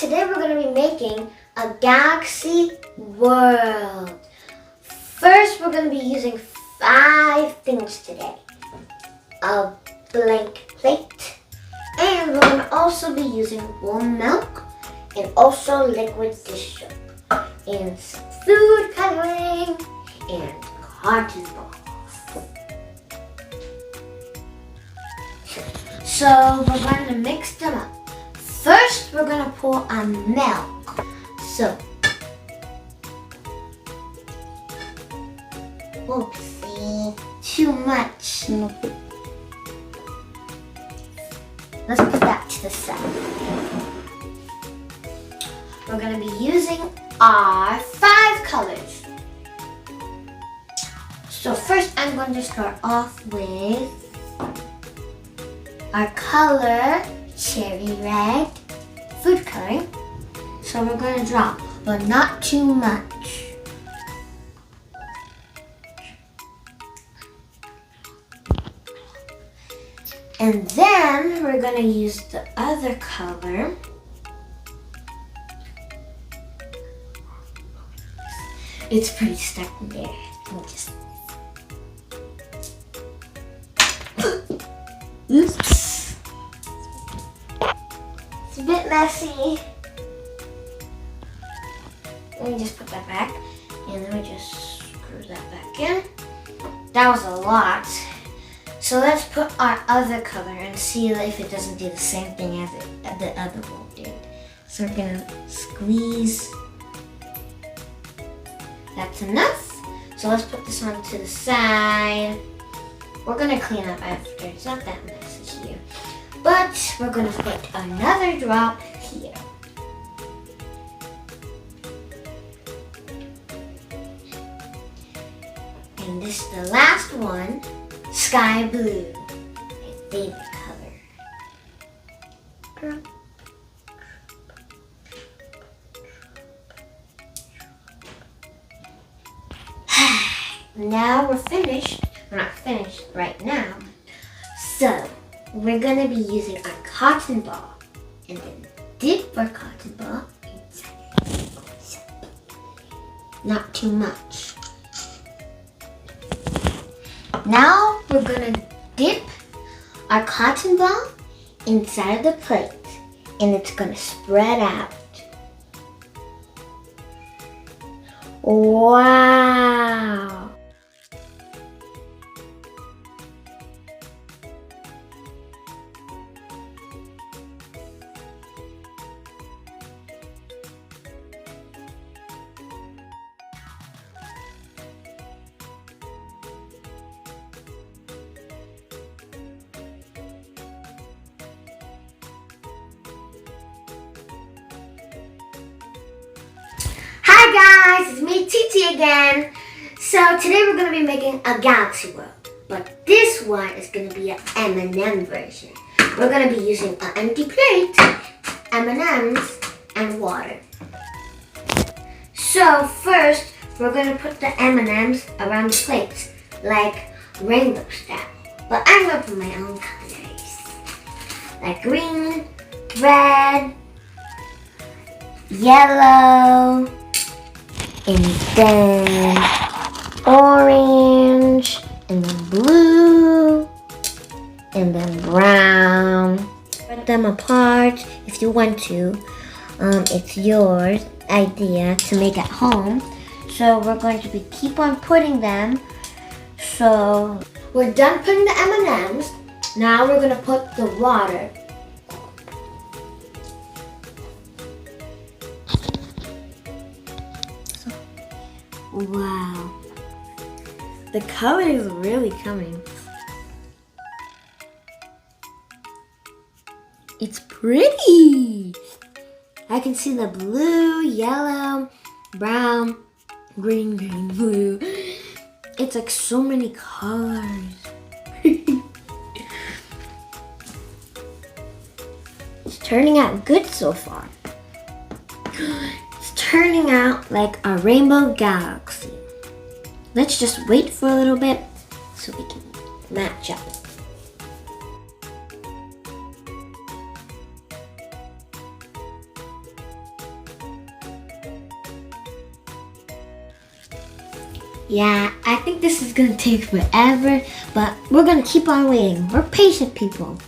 today we're going to be making a galaxy world. First, we're going to be using 5 things today. A blank plate, and we're going to also be using warm milk, and also liquid dish soap, and some food coloring, and cotton balls. So we're going to mix them up. First, we're going to pour our milk. So, oopsie, too much. Let's put that to the side. We're going to be using our 5 colors. So first, I'm going to start off with our color, cherry red, food coloring. So we're going to drop, but not too much. And then we're going to use the other color. It's pretty stuck in there. Let me just... Oops. It's a bit messy. Let me just put that back. And then we just screw that back in. That was a lot. So let's put our other color and see if it doesn't do the same thing as the other one did. So we're gonna squeeze. That's enough. So let's put this one to the side. We're gonna clean up after. It's not that messy here. But we're gonna put another drop here. And this is the last one, sky blue, my favorite color. Now we're finished. We're not finished right now. So we're gonna be using our cotton ball and then dip our cotton ball inside. Not too much. Now we're gonna dip our cotton ball inside of the plate and it's gonna spread out. Wow! Hi guys, it's me Titi again. So today we're going to be making a galaxy world, but this one is going to be an M&M version. We're going to be using an empty plate, M&Ms, and water. So first, we're going to put the M&Ms around the plates, like rainbow style. But I'm going to put my own colors, like green, red, yellow, and then orange, and then blue, and then brown. Spread them apart if you want to. It's your idea to make at home. So we're going to keep on putting them. So we're done putting the M&Ms. Now we're going to put the water. Wow, the color is really coming. It's pretty. I can see the blue, yellow, brown, green, blue. It's like so many colors. It's turning out good so far. Turning out like a rainbow galaxy. Let's just wait for a little bit so we can match up. Yeah, I think this is gonna take forever, but we're gonna keep on waiting. We're patient people.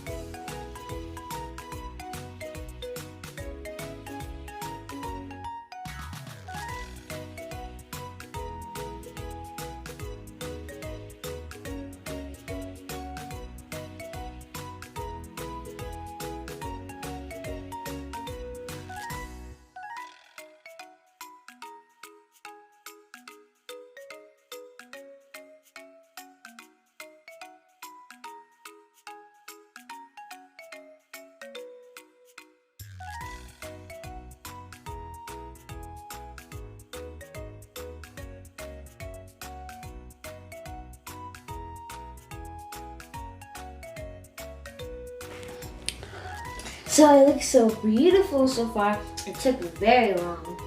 So it looks so beautiful so far. It took very long,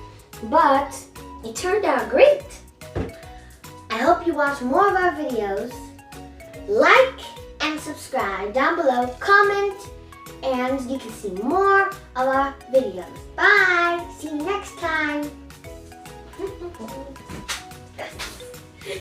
but it turned out great. I hope you watch more of our videos. Like and subscribe down below, comment, and you can see more of our videos. Bye! See you next time!